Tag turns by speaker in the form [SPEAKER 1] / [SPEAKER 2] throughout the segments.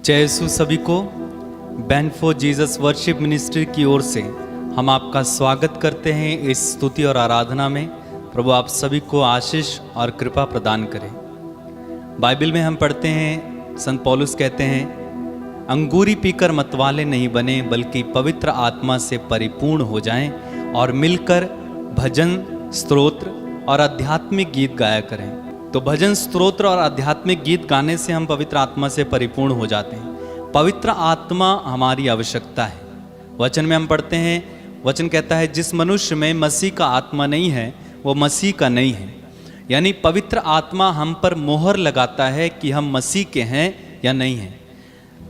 [SPEAKER 1] जय यीशु सभी को band for Jesus worship ministry की ओर से हम आपका स्वागत करते हैं इस स्तुति और आराधना में। प्रभु आप सभी को आशीष और कृपा प्रदान करें। बाइबल में हम पढ़ते हैं, संत पौलुस कहते हैं, अंगूरी पीकर मतवाले नहीं बने बल्कि पवित्र आत्मा से परिपूर्ण हो जाएं और मिलकर भजन, स्तोत्र और आध्यात्मिक गीत गाया करें। तो भजन, स्तोत्र और आध्यात्मिक गीत गाने से हम पवित्र आत्मा से परिपूर्ण हो जाते हैं। पवित्र आत्मा हमारी आवश्यकता है। वचन में हम पढ़ते हैं, वचन कहता है जिस मनुष्य में मसीह का आत्मा नहीं है वो मसीह का नहीं है। यानी पवित्र आत्मा हम पर मोहर लगाता है कि हम मसीह के हैं या नहीं हैं।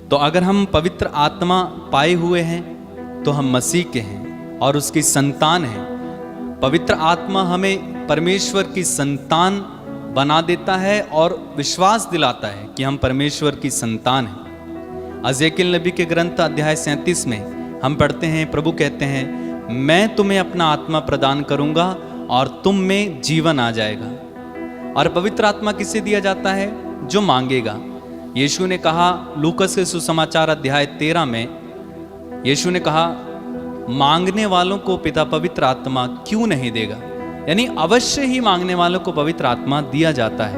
[SPEAKER 1] तो अगर हम पवित्र आत्मा पाए हुए हैं तो हम मसीह के हैं और उसकी संतान हैं। पवित्र आत्मा हमें परमेश्वर की संतान बना देता है और विश्वास दिलाता है कि हम परमेश्वर की संतान हैं। एजेकियेल नबी के ग्रंथ अध्याय 37 में हम पढ़ते हैं, प्रभु कहते हैं, मैं तुम्हें अपना आत्मा प्रदान करूंगा और तुम में जीवन आ जाएगा। और पवित्र आत्मा किसे दिया जाता है? जो मांगेगा। यीशु ने कहा लूकस के सुसमाचार अध्याय 13 में, यीशु ने कहा मांगने वालों को पिता पवित्र आत्मा क्यों नहीं देगा। यानी अवश्य ही मांगने वालों को पवित्र आत्मा दिया जाता है।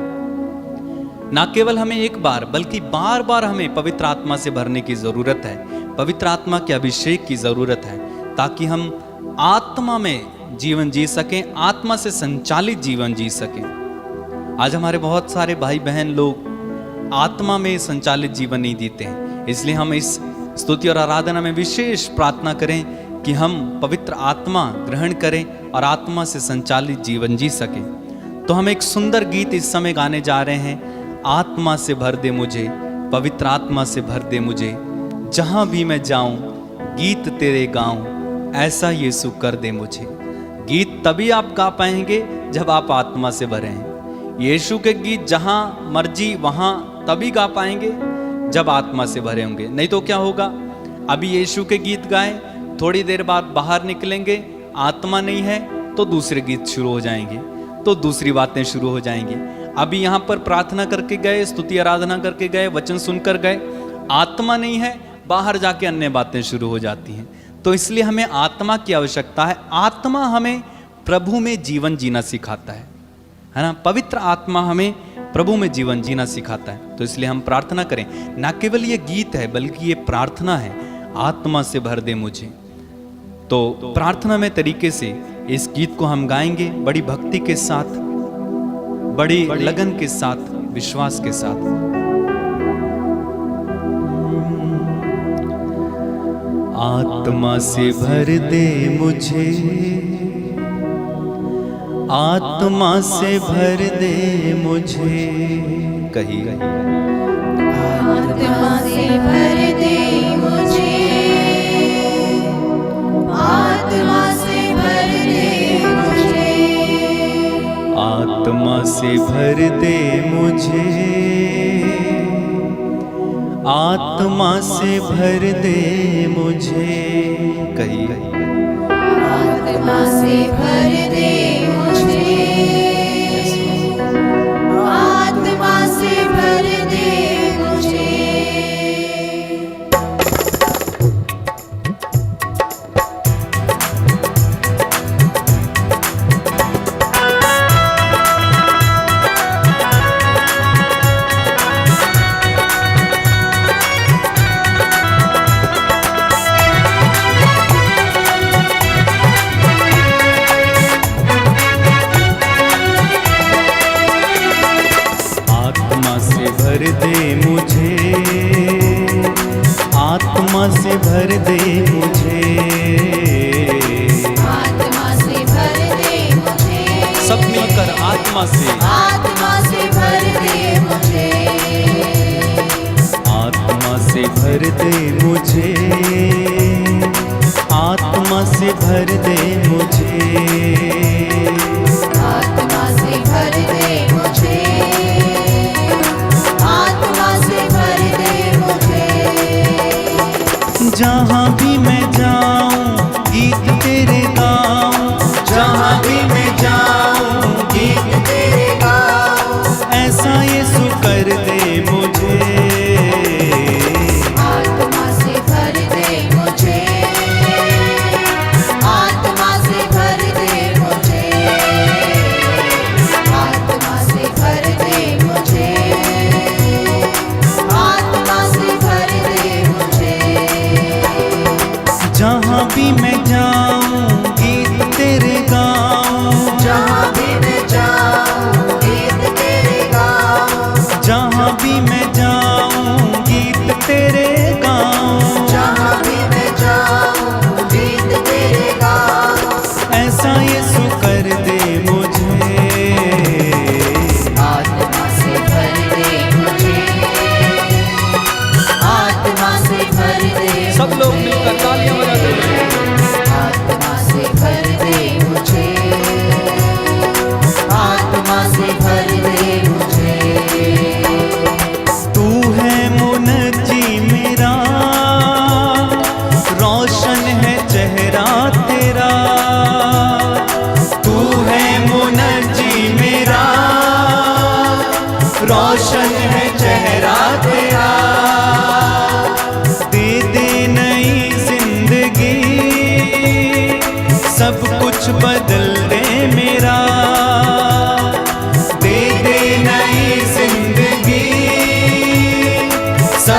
[SPEAKER 1] ना केवल हमें एक बार बल्कि बार बार हमें पवित्र आत्मा से भरने की जरूरत है। पवित्र आत्मा के अभिषेक की जरूरत है ताकि हम आत्मा में जीवन जी सकें, आत्मा से संचालित जीवन जी सकें। आज हमारे बहुत सारे भाई बहन लोग आत्मा में संचालित जीवन नहीं जीते हैं। इसलिए हम इस स्तुति और आराधना में विशेष प्रार्थना करें कि हम पवित्र आत्मा ग्रहण करें और आत्मा से संचालित जीवन जी सकें। तो हम एक सुंदर गीत इस समय गाने जा रहे हैं, आत्मा से भर दे मुझे, पवित्र आत्मा से भर दे मुझे, जहां भी मैं जाऊं गीत तेरे गाऊं, ऐसा यीशु कर दे मुझे। गीत तभी आप गा पाएंगे जब आप आत्मा से भरे हैं। यीशु के गीत जहां मर्जी वहां तभी गा पाएंगे जब आत्मा से भरे होंगे। नहीं तो क्या होगा, अभी यीशु के गीत गाएं, थोड़ी देर बाद बाहर निकलेंगे, आत्मा नहीं है तो दूसरे गीत शुरू हो जाएंगे, तो दूसरी बातें शुरू हो जाएंगी। अभी यहाँ पर प्रार्थना करके गए, स्तुति आराधना करके गए, वचन सुनकर गए, आत्मा नहीं है, बाहर जाके अन्य बातें शुरू हो जाती हैं। तो इसलिए हमें आत्मा की आवश्यकता है। आत्मा हमें प्रभु में जीवन जीना सिखाता है ना। पवित्र आत्मा हमें प्रभु में जीवन जीना सिखाता है। तो इसलिए हम प्रार्थना करें, ना केवल ये गीत है बल्कि ये प्रार्थना है, आत्मा से भर दे मुझे। तो प्रार्थना में तरीके से इस गीत को हम गाएंगे, बड़ी भक्ति के साथ, बड़ी लगन के साथ, विश्वास के साथ। आत्मा से भर दे मुझे, आत्मा से भर दे मुझे, कही
[SPEAKER 2] आत्मा से भर दे मुझे, आत्मा से भर दे मुझे,
[SPEAKER 1] आत्मा से भर दे मुझे, आत्मा से भर दे मुझे, कही
[SPEAKER 2] आत्मा से भर दे मुझे, आत्मा से भर दे मुझे।
[SPEAKER 1] भर दे मुझे, आत्मा से भर दे मुझे,
[SPEAKER 2] आत्मा से भर दे मुझे,
[SPEAKER 1] सब मिलकर आत्मा से
[SPEAKER 2] भर दे मुझे,
[SPEAKER 1] आत्मा से भर दे मुझे, आत्मा से भर दे मुझे,
[SPEAKER 2] आत्मा से भर दे मुझे, आत्मा से भर दे मुझे।
[SPEAKER 1] जहाँ भी मैं जाऊँ गीत तेरे गाऊँ, जहाँ भी मैं जाऊँ गीत तेरे गाऊँ, ऐसा यीशु कर दे मुझे।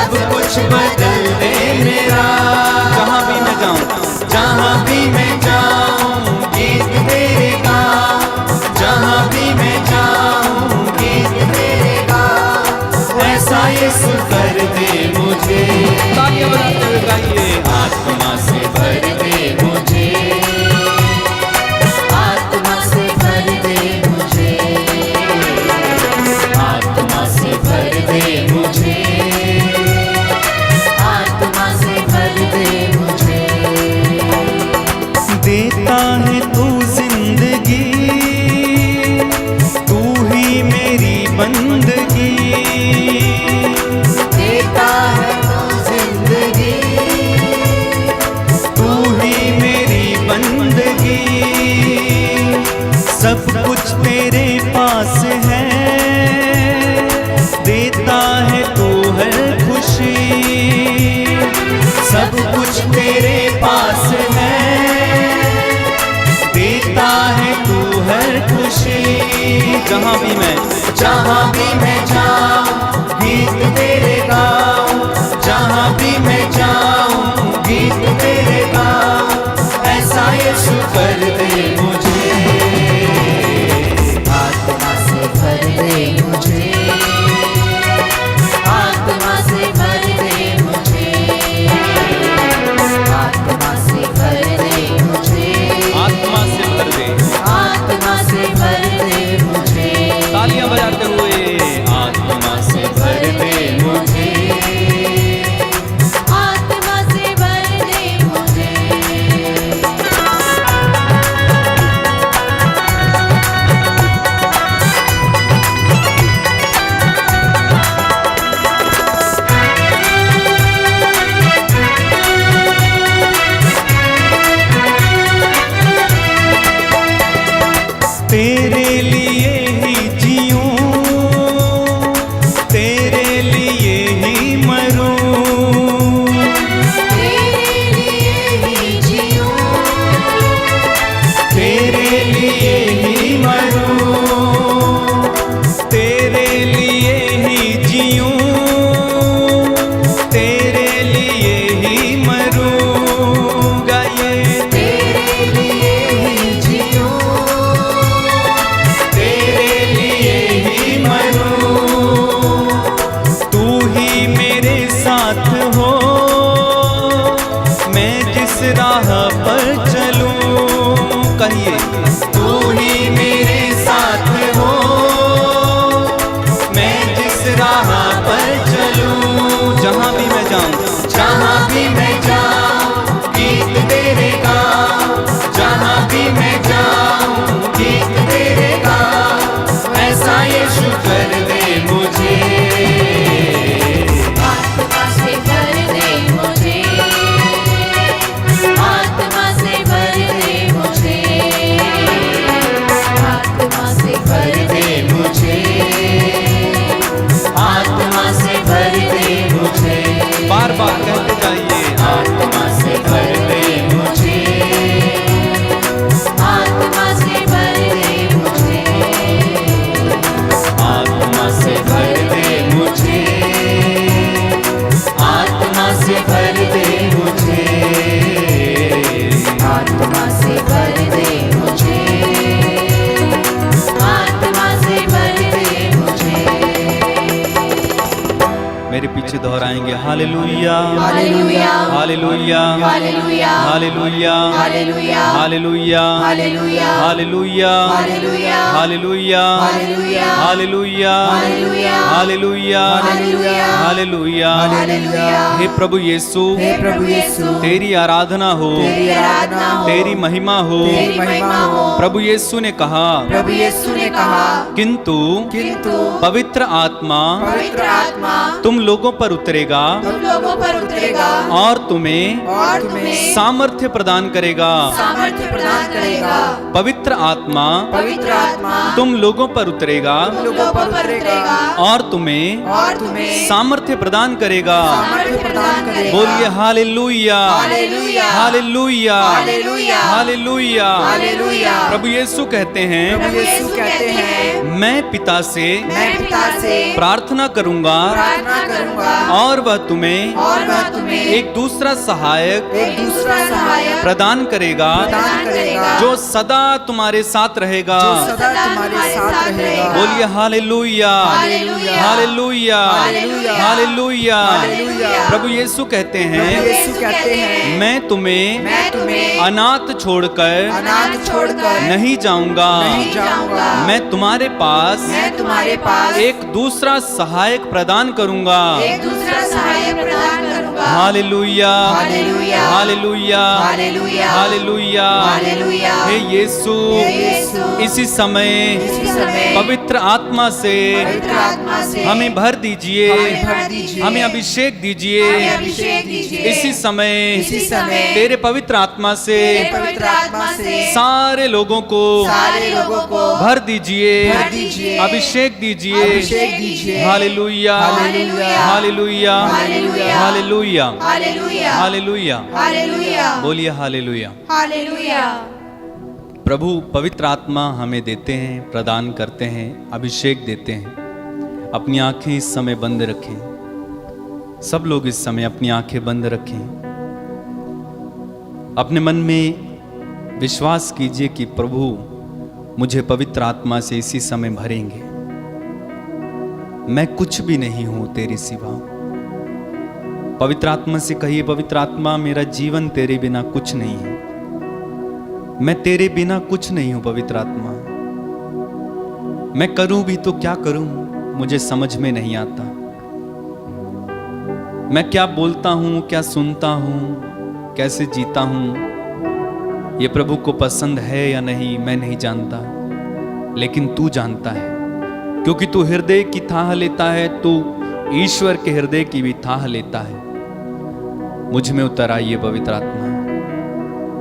[SPEAKER 1] सब कुछ बदल दे मेरा। जहाँ भी मैं जाऊँ, जहाँ भी मैं जाऊँ गीत तेरे गाऊं, जहाँ भी मैं जाऊँ गीत तेरे गाऊं, ऐसा यीशु कर दे मुझे। तालियां बजाते हुए गाइए, आत्मा से भर दे मुझे,
[SPEAKER 2] आत्मा से भर दे मुझे,
[SPEAKER 1] आत्मा से भर दे मुझे,
[SPEAKER 2] आत्मा से भर दे मुझे।
[SPEAKER 1] देता है तू जिंदगी, तू ही मेरी बंदगी,
[SPEAKER 2] देता है तू जिंदगी,
[SPEAKER 1] तू ही मेरी बंदगी, सब कुछ तेरे पास है, देता है तू हर खुशी, सब कुछ तेरे पास है, देता है तू हर खुशी। जहाँ भी मैं जाऊँ गीत तेरे गाऊं, जहाँ भी मैं जाऊँ गीत तेरे गाऊं, ऐसा यीशु कर दे मुझे।
[SPEAKER 2] आत्मा से भर दे मुझे, आत्मा से भर दे मुझे, आत्मा से भर दे मुझे,
[SPEAKER 1] आत्मा से भर दे।
[SPEAKER 2] आत्मा से भर दे मुझे।
[SPEAKER 1] तालियां बजाते हुए, आत्मा से भर दे मुझे,
[SPEAKER 2] आत्मा से भर दे मुझे।
[SPEAKER 1] तेरे लिए ही जीऊं, तेरे लिए ही मरूं,
[SPEAKER 2] तेरे लिए ही जीऊं,
[SPEAKER 1] तेरे लिए ही मरूं, तेरे लिए ही जीऊं, तेरे लिए ही मरूं। गाइए,
[SPEAKER 2] तेरे लिए ही जीऊं,
[SPEAKER 1] तेरे लिए ही मरूं, तू ही मेरे साथ हो, मैं जिस राह पर चलूं। कहिए, तू ही मेरे साथ हो, मैं जिस राह पर चलूं। जहाँ भी मैं जाऊँ, जहाँ भी मैं जाऊँ गीत तेरे गाऊं, जहाँ भी मैं जाऊँ गीत तेरे गाऊं, ऐसा यीशु कर दे मुझे।
[SPEAKER 2] आत्मा से भर दे मुझे, आत्मा से भर दे मुझे, आत्मा से भर दे मुझे, आत्मा से भर दे मुझे।
[SPEAKER 1] बार बार कहते जाइए, आत्मा से भर दे मुझे,
[SPEAKER 2] आत्मा से भर दे मुझे,
[SPEAKER 1] आत्मा से भर दे मुझे, आत्मा से भर दे मुझे,
[SPEAKER 2] आत्मा से भर दे मुझे, आत्मा से भर दे मुझे।
[SPEAKER 1] मेरे पीछे दोहराएंगे, हालेलुया,
[SPEAKER 2] हालेलुया,
[SPEAKER 1] हालेलुया,
[SPEAKER 2] हालेलुया,
[SPEAKER 1] हालेलुया,
[SPEAKER 2] हालेलुया,
[SPEAKER 1] हालेलुया,
[SPEAKER 2] हालेलुया,
[SPEAKER 1] हालेलुया,
[SPEAKER 2] हालेलुया,
[SPEAKER 1] हालेलुया,
[SPEAKER 2] हालेलुया,
[SPEAKER 1] हालेलुया,
[SPEAKER 2] हालेलुया,
[SPEAKER 1] हालेलुया,
[SPEAKER 2] हालेलुया,
[SPEAKER 1] हालेलुया।
[SPEAKER 2] हालेलुया।
[SPEAKER 1] हे प्रभु यीशु,
[SPEAKER 2] हे प्रभु यीशु,
[SPEAKER 1] तेरी आराधना हो,
[SPEAKER 2] तेरी आराधना हो,
[SPEAKER 1] तेरी महिमा हो।
[SPEAKER 2] तेरी महिमा हो।
[SPEAKER 1] प्रभु यीशु ने कहा,
[SPEAKER 2] प्रभु यीशु ने कहा,
[SPEAKER 1] किंतु पवित्र आत्मा
[SPEAKER 2] पवित्र आत्मा
[SPEAKER 1] तुम लोगों पर उतरेगा
[SPEAKER 2] तुम लोगों पर उतरेगा
[SPEAKER 1] और तुम्हें सामर्थ्य प्रदान करेगा।
[SPEAKER 2] सामर्थ्य प्रदान करेगा।
[SPEAKER 1] पवित्र आत्मा
[SPEAKER 2] पवित्र आत्मा
[SPEAKER 1] तुम लोगों पर उतरेगा
[SPEAKER 2] तुम लोगों पर उतरेगा
[SPEAKER 1] और तुम्हें सामर्थ्य प्रदान करेगा।
[SPEAKER 2] सामर्थ्य प्रदान करेगा।
[SPEAKER 1] बोलिए हालेलुया,
[SPEAKER 2] हालेलुया,
[SPEAKER 1] हालेलुया,
[SPEAKER 2] हालेलुया,
[SPEAKER 1] हालेलुया।
[SPEAKER 2] हालेलुया।
[SPEAKER 1] प्रभु यीशु कहते हैं,
[SPEAKER 2] प्रभु यीशु कहते हैं,
[SPEAKER 1] मैं पिता से प्रार्थना करूंगा और वह तुम्हें एक दूसरा सहायक प्रदान करेगा जो सदा तुम्हारे साथ रहेगा। बोलिए हालेलुया, हालेलुया, हालेलुया। प्रभु यीशु कहते हैं मैं तुम्हें अनाथ छोड़कर नहीं जाऊंगा, मैं तुम्हारे पास एक दूसरा सहायक प्रदान करूंगा। हालेलुया, हालेलुया, हालेलुया। हे यीशु, इसी समय पवित्र आत्मा से हमें भर दीजिए, हमें अभिषेक दीजिए। इसी समय तेरे पवित्र आत्मा से सारे लोगों को भर दीजिए, अभिषेक दीजिए। हालेलुया, हालेलुया, हालेलुया, हालेलुया। बोलिए हालेलुया। प्रभु पवित्र आत्मा हमें देते हैं, प्रदान करते हैं, अभिषेक देते हैं। अपनी आंखें इस समय बंद रखें। सब लोग इस समय अपनी आंखें बंद रखें। अपने मन में विश्वास कीजिए कि प्रभु मुझे पवित्र आत्मा से इसी समय भरेंगे। मैं कुछ भी नहीं हूं तेरे सिवा। पवित्र आत्मा से कहिए, पवित्र आत्मा मेरा जीवन तेरे बिना कुछ नहीं है, मैं तेरे बिना कुछ नहीं हूं। पवित्र आत्मा, मैं करूं भी तो क्या करूं, मुझे समझ में नहीं आता। मैं क्या बोलता हूं, क्या सुनता हूं, कैसे जीता हूं, ये प्रभु को पसंद है या नहीं मैं नहीं जानता, लेकिन तू जानता है। क्योंकि तू हृदय की थाह लेता है, तू ईश्वर के हृदय की भी थाह लेता है। मुझ में उतर आइए पवित्र आत्मा,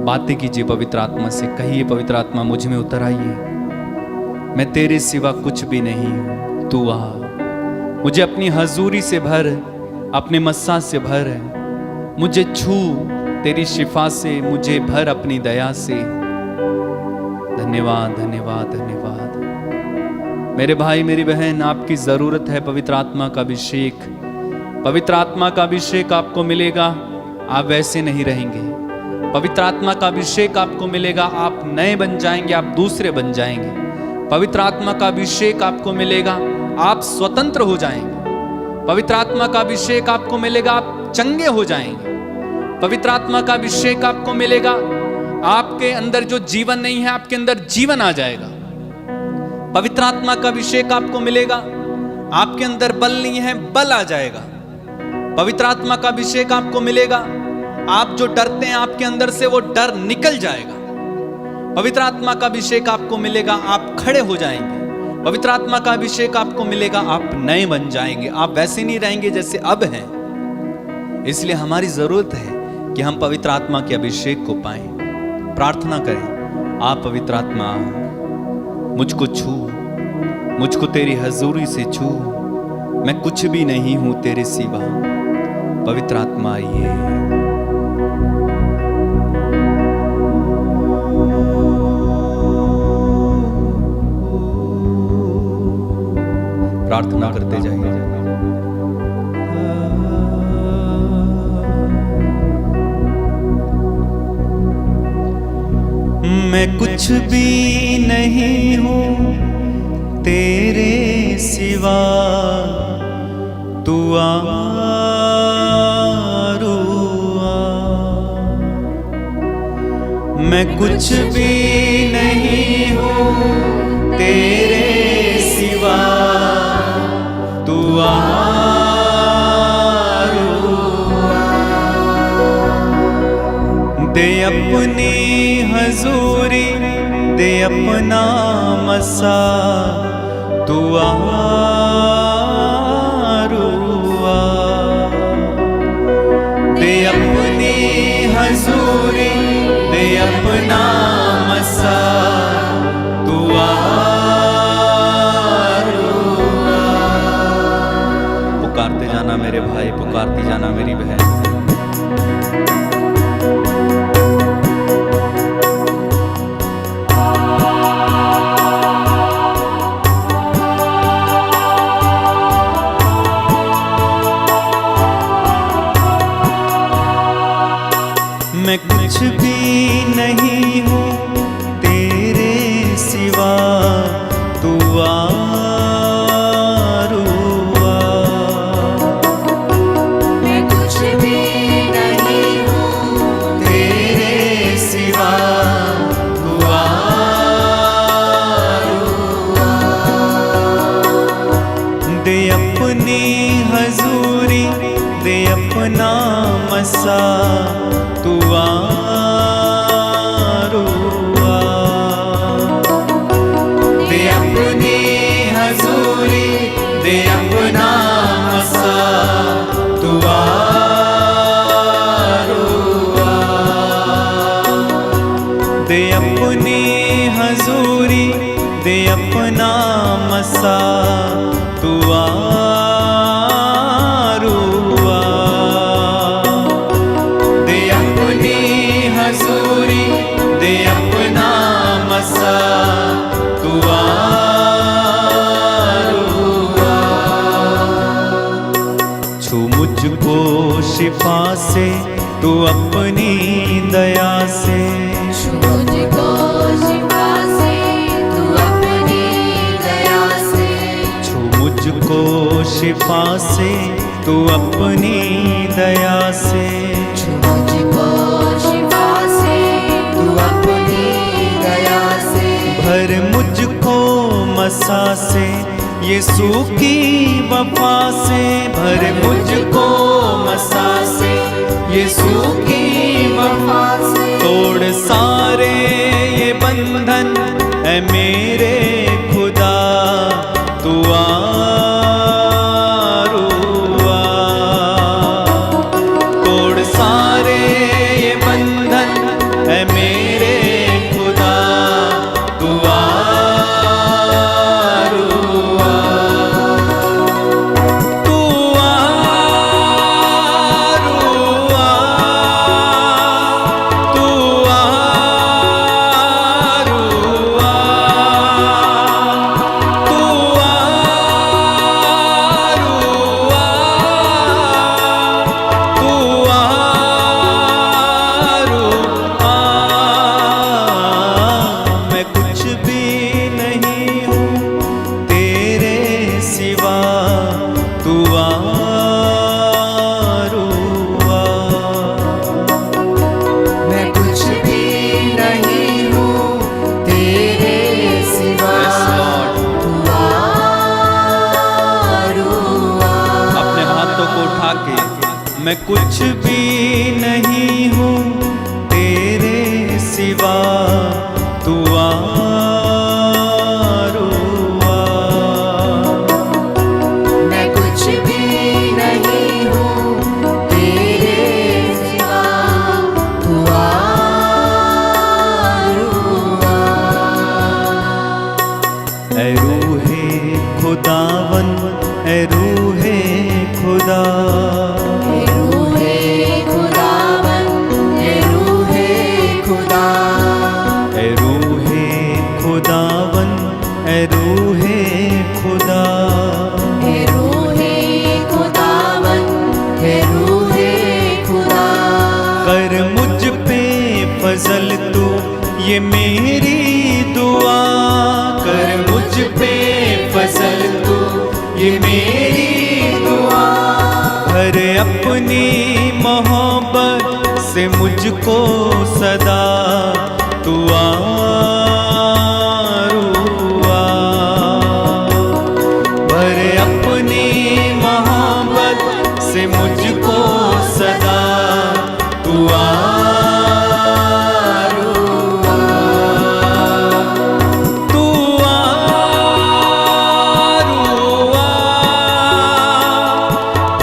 [SPEAKER 1] बातें कीजिए पवित्र आत्मा से। कहिए पवित्र आत्मा मुझ में उतर आइए, मैं तेरे सिवा कुछ भी नहीं हूं, तू आ। मुझे अपनी हजूरी से भर, अपने मस्सा से भर, मुझे छू तेरी शिफा से, मुझे भर अपनी दया से। धन्यवाद, धन्यवाद, धन्यवाद। मेरे भाई मेरी बहन, आपकी जरूरत है पवित्र आत्मा का अभिषेक। पवित्र आत्मा का अभिषेक आपको मिलेगा, आप वैसे नहीं रहेंगे। पवित्र आत्मा का अभिषेक आपको मिलेगा, आप नए बन जाएंगे, आप दूसरे बन जाएंगे। पवित्र आत्मा का अभिषेक आपको मिलेगा, आप स्वतंत्र हो जाएंगे। पवित्र आत्मा का अभिषेक आपको मिलेगा, आप चंगे हो जाएंगे। पवित्र आत्मा का अभिषेक आपको मिलेगा, आपके अंदर जो जीवन नहीं है आपके अंदर जीवन आ जाएगा। पवित्र आत्मा का अभिषेक आपको मिलेगा, आपके अंदर बल नहीं है बल आ जाएगा। पवित्र आत्मा का अभिषेक आपको मिलेगा, आप जो डरते हैं आपके अंदर से वो डर निकल जाएगा। पवित्र आत्मा का अभिषेक आपको मिलेगा, आप खड़े हो जाएंगे। पवित्र आत्मा का अभिषेक आपको मिलेगा, आप नए बन जाएंगे, आप वैसे नहीं रहेंगे जैसे अब हैं। इसलिए हमारी जरूरत है कि हम पवित्र आत्मा के अभिषेक को पाएं। प्रार्थना करें, आप पवित्र आत्मा मुझको छू, मुझको तेरी हजूरी से छू, मैं कुछ भी नहीं हूं तेरे सिवा। पवित्र आत्मा आइए। प्रार्थना करते जाइए। मैं कुछ भी नहीं हूं तेरे सिवा, तू आ। मैं कुछ भी नहीं हूं तेरे सिवा, तू आ। दे अपनी हजूरी, दे अपना मसा, तू आ। दे अपनी हजूरी, दे अपना मसा, तू आ। पुकारते जाना मेरे भाई, पुकारती जाना मेरी बहन। मैं कुछ भी नहीं हूँ तेरे सिवा, तू आरुआ।
[SPEAKER 2] मैं कुछ भी नहीं हूँ
[SPEAKER 1] तेरे सिवा, तू आरुआ। दे अपनी हजूरी, दे अपना मसा, तू आरुआ। दे अपनी हजूरी, दे अपना मसा, तू आरुआ। दे अपनी हजूरी, दे अपना मसा, तू आरुआ। दे अपनी हजूरी, दे अपना मसा, तू आरुआ। छू मुझको शिफा से, तू अपनी दया से,
[SPEAKER 2] छू मुझको शिफा से, तू अपनी दया से।
[SPEAKER 1] छू मुझको शिफा से, तू अपनी दया से।
[SPEAKER 2] छू मुझको शिफा से, तू अपनी दया से।
[SPEAKER 1] भर मुझको मसा से, यीशु की वफा से। भर मुझको मसा से, यीशु की वफा से। तोड़ सारे ये बंधन है मेरे खुदा, तू आरुआ। तोड़ सारे ये बंधन है मेरे खुदा, तू आरुआ। तू आरुआ, तू आरुआ, तू आरुआ, तू आरुआ। मैं कुछ भी नहीं हूँ तेरे सिवा, तू आरुआ।
[SPEAKER 2] मैं कुछ भी नहीं हूँ तेरे सिवा, तू आरुआ।
[SPEAKER 1] अपने हाथों को उठा के, मैं कुछ भी नहीं हूँ तेरे सिवा, तू आरुआ।
[SPEAKER 2] मैं कुछ भी नहीं हूँ तेरे सिवा, तू आरुआ।
[SPEAKER 1] ऐ रूहे खुदावन, ऐ रूहे खुदा,
[SPEAKER 2] हे रूहे खुदावन, हे रूहे खुदा।
[SPEAKER 1] ऐ रूहे खुदावन, ऐ रूहे खुदा।
[SPEAKER 2] हे रूहे खुदावन, हे रूहे खुदा।
[SPEAKER 1] कर मुझ पे फजल तू, ये मेरी दुआ। कर मुझ पे फजल तू, ये मेरी दुआ। भर अपनी मोहब्बत से मुझको सदा, तू आरुआ। भर अपनी मोहब्बत से मुझको सदा, तू आरुआ। तू आरुआ,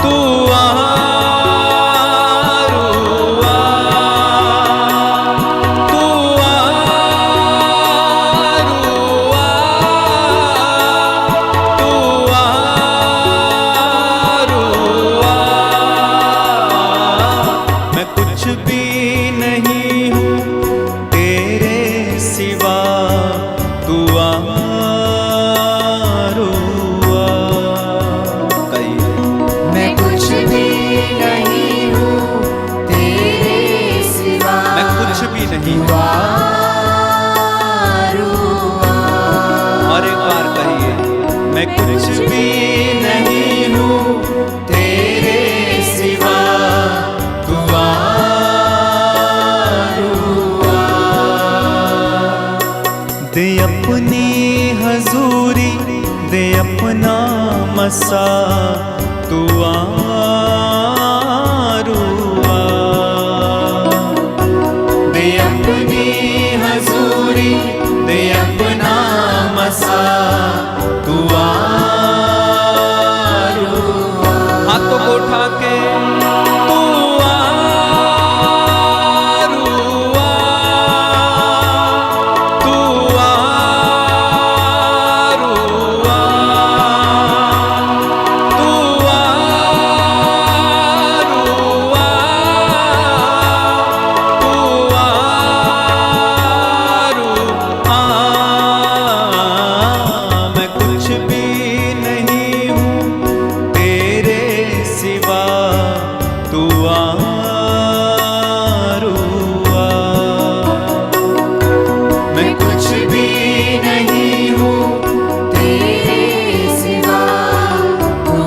[SPEAKER 1] तू आरुआ, तू आरुआ, नहीं हूँ। और एक बार कहिए, मैं कुछ भी नहीं हूँ तेरे सिवा, तू आरुआ। दे अपनी हजूरी, दे अपना मसा, तू आरुआ। दे अपनी हजूरी, दे अपना मसा, तू आरुआ। हाथों को उठा के तू आरुआ, तू आरुआ, तू आरुआ, तू आरुआ। मैं कुछ भी नहीं हूँ तेरे सिवा, तू आरुआ। मैं कुछ भी नहीं हूँ
[SPEAKER 2] तेरे सिवा, तू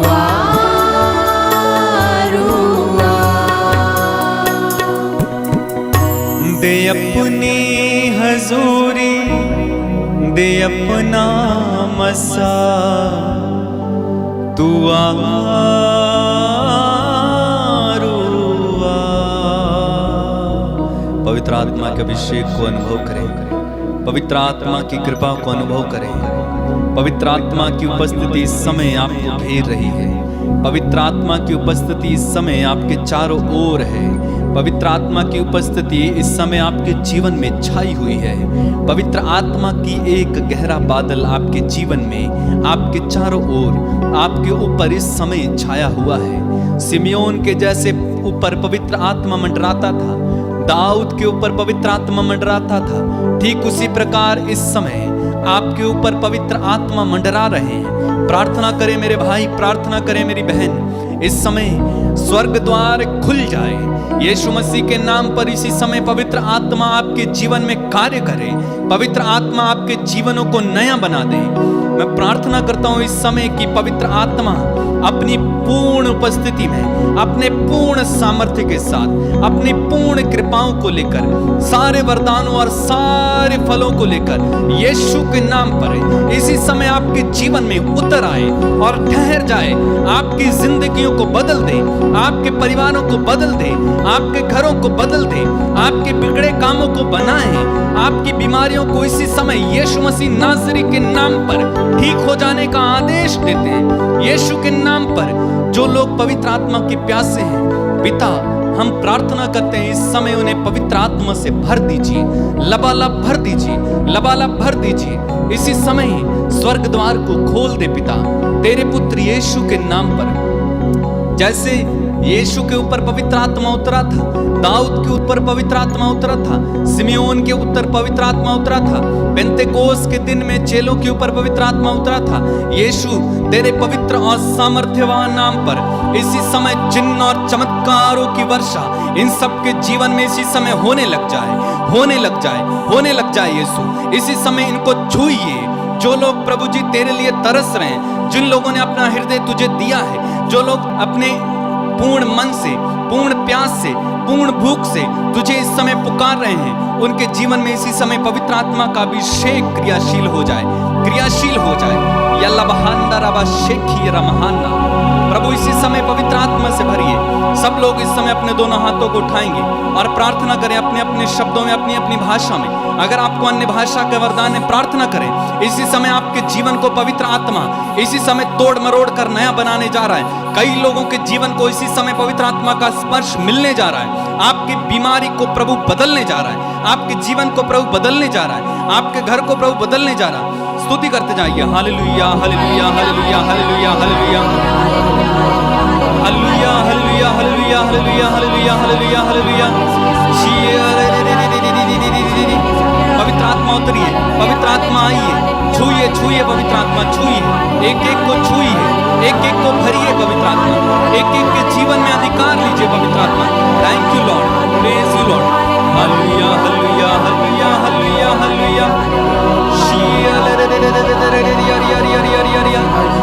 [SPEAKER 2] आरुआ।
[SPEAKER 1] दे अपनी हजूरी, दे अपना मसा, तू आरुआ। पवित्र आत्मा के अभिषेक को अनुभव करें, पवित्र आत्मा की कृपा को अनुभव करें। पवित्र आत्मा की उपस्थिति इस समय आपको घेर रही है। पवित्र आत्मा की उपस्थिति इस समय आपके चारों ओर है। पवित्र आत्मा की उपस्थिति इस समय आपके जीवन में छाई हुई है। पवित्र आत्मा की एक गहरा बादल आपके जीवन में, आपके चारों ओर, आपके ऊपर इस समय छाया हुआ है। सिमियोन के जैसे ऊपर पवित्र आत्मा मंडराता था, दाऊद के ऊपर पवित्र आत्मा मंडराता था, ठीक उसी प्रकार इस समय आपके ऊपर पवित्र आत्मा मंडरा रहे हैं। प्रार्थना करें मेरे भाई, प्रार्थना करें मेरी बहन, इस समय स्वर्ग द्वार खुल जाए। यीशु मसीह के नाम पर इसी समय पवित्र आत्मा आपके जीवन में कार्य करे। पवित्र आत्मा आपके जीवनों को नया बना दे। मैं प्रार्थना करता हूं इस समय कि पवित्र आत्मा अपनी पूर्ण उपस्थिति में, अपने पूर्ण सामर्थ्य के साथ, अपनी पूर्ण कृपाओं को लेकर, सारे वरदानों और सारे फलों को लेकर यीशु के नाम पर इसी समय आपके जीवन में उतर आए और ठहर जाए। आपकी जिंदगियों को बदल दे, आपके परिवारों को बदल दे, आपके घरों को बदल दे, आपके बिगड़े कामों को बनाए, आपकी बीमारियों को इसी समय यीशु मसीह नाज़री के नाम पर ठीक हो जाने का आदेश देते हैं। यीशु के नाम पर जो लोग पवित्र आत्मा के प्यासे हैं, पिता हम प्रार्थना करते हैं इस समय उन्हें पवित्र आत्मा से भर दीजिए, लबालब भर दीजिए, लबालब भर दीजिए। इसी समय स्वर्ग द्वार को खोल दे पिता, तेरे पुत्र यीशु के नाम पर। जैसे यीशु के ऊपर पवित्र आत्मा उतरा था, दाऊद के ऊपर पवित्र आत्मा उतरा था, सिमियोन के ऊपर पवित्र आत्मा उतरा था, पेंतेकोस के दिन में चेलों के ऊपर पवित्र आत्मा उतरा था। यीशु तेरे पवित्र और सामर्थ्यवान नाम पर इसी समय चिन्ह और चमत्कारों की वर्षा इन सबके जीवन में इसी समय होने लग जाए, होने लग जाए, होने लग जाए। यीशु इसी समय इनको छूइए। जो लोग प्रभु जी तेरे लिए तरस रहे हैं, जिन लोगों ने अपना हृदय तुझे दिया है, जो लोग अपने पूर्ण मन से, पूर्ण प्यास से, पूर्ण भूख से तुझे इस समय पुकार रहे हैं, उनके जीवन में इसी समय पवित्र आत्मा का अभिषेक क्रियाशील हो जाए, क्रियाशील हो जाए। प्रभु इसी समय पवित्र आत्मा से भरिए। सब लोग इस समय अपने दोनों हाथों को उठाएंगे और प्रार्थना करें अपने अपने शब्दों में, अपनी अपनी भाषा में। अगर आपको अन्य भाषा का वरदान है, प्रार्थना करें। इसी समय आपके जीवन को पवित्र आत्मा इसी समय तोड़ मरोड़ कर नया बनाने जा रहा है। कई लोगों के जीवन को इसी समय पवित्र आत्मा का स्पर्श मिलने जा रहा है। आपकी बीमारी को प्रभु बदलने जा रहा है, आपके जीवन को प्रभु बदलने जा रहा है, आपके घर को प्रभु बदलने जा रहा है। स्तुति करते जाइए। हालेलुया, हालेलुया, हालेलुया, हालेलुया, हालेलुया, हालेलुया, हालेलुया, हालेलुया, हालेलुया, हालेलुया, हालेलुया। पवित्र आत्मा उतरिए, पवित्र आत्मा आइए, छूइए, छूइए, पवित्र आत्मा छूइए, एक एक को छूइए, एक एक को भरिए पवित्र आत्मा, एक एक के जीवन में अधिकार लीजिए पवित्र आत्मा। Thank you Lord, praise you Lord, हालेलुया हालेलुया हालेलुया हालेलुया हालेलुया।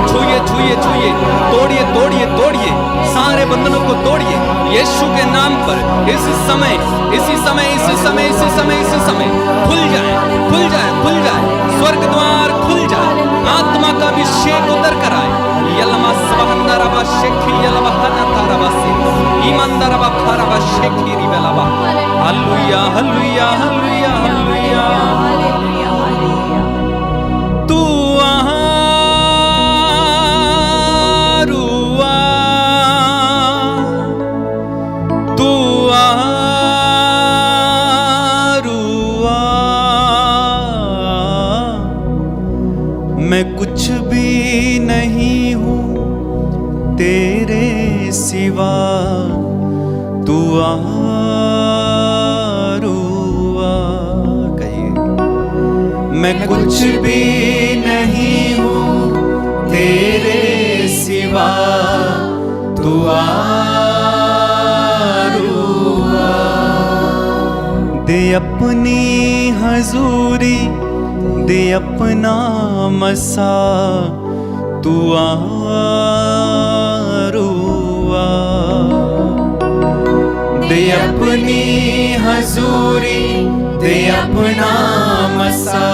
[SPEAKER 1] छूइए छूइए छूइए, तोड़िए तोड़िए तोड़िए, सारे बंधनों को तोड़िए यीशु के नाम पर। इसी समय इसी समय इसी समय इसी समय इसी समय खुल जाए खुल जाए खुल जाए, स्वर्ग द्वार खुल जाए, आत्मा का अभिषेक उतर कर आए। यलमा सबहंदरबा शेखी यलमा हनतरबसी ईमानदरबा खरबा शेखी रिबलबा। हालेलुया हालेलुया हालेलुया हालेलुया। तू आरुआ, तू आरुआ, मैं कुछ भी नहीं हूँ तेरे सिवा, तू आरुआ। कहिए, मैं कुछ भी नहीं हूँ तेरे सिवा, तू आरुआ। दे अपनी हजूरी, दे अपना मसा, तू आरुआ। दे अपनी हजूरी, दे अपना मसा,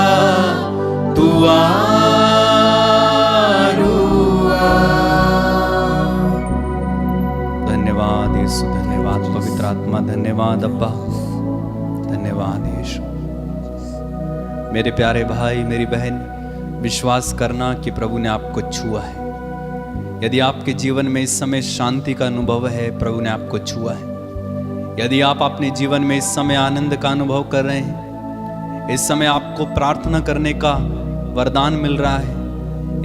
[SPEAKER 1] तू आरुआ। धन्यवाद यीशु, धन्यवाद पवित्र आत्मा, धन्यवाद अब्बा, धन्यवाद यीशु। मेरे प्यारे भाई मेरी बहन, विश्वास करना कि प्रभु ने आपको छुआ है। यदि आपके जीवन में इस समय शांति का अनुभव है, प्रभु ने आपको छुआ है। यदि आप अपने जीवन में इस समय आनंद का अनुभव कर रहे हैं, इस समय आपको प्रार्थना करने का वरदान मिल रहा है,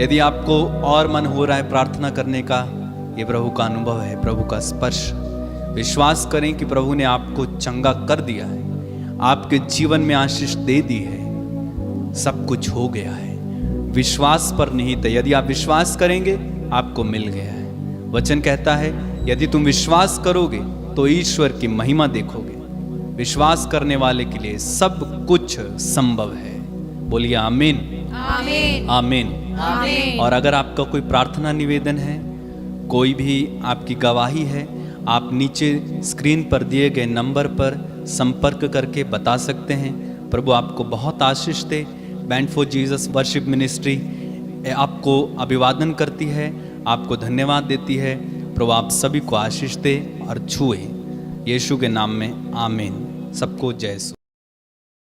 [SPEAKER 1] यदि आपको और मन हो रहा है प्रार्थना करने का, ये प्रभु का अनुभव है, प्रभु का स्पर्श। विश्वास करें कि प्रभु ने आपको चंगा कर दिया है, आपके जीवन में आशीष दे दी है, सब कुछ हो गया है। विश्वास पर निहित है। यदि आप विश्वास करेंगे आपको मिल गया है। वचन कहता है यदि तुम विश्वास करोगे तो ईश्वर की महिमा देखोगे। विश्वास करने वाले के लिए सब कुछ संभव है। बोलिए आमीन
[SPEAKER 2] आमीन
[SPEAKER 1] आमीन।
[SPEAKER 2] आमीन।
[SPEAKER 1] और अगर आपका कोई प्रार्थना निवेदन है, कोई भी आपकी गवाही है, आप नीचे स्क्रीन पर दिए गए नंबर पर संपर्क करके बता सकते हैं। प्रभु आपको बहुत आशीष दे। Band for Jesus worship ministry आपको अभिवादन करती है, आपको धन्यवाद देती है। प्रभु आप सभी को आशीष दे और छुए, यीशु के नाम में आमीन। सबको जय यीशु।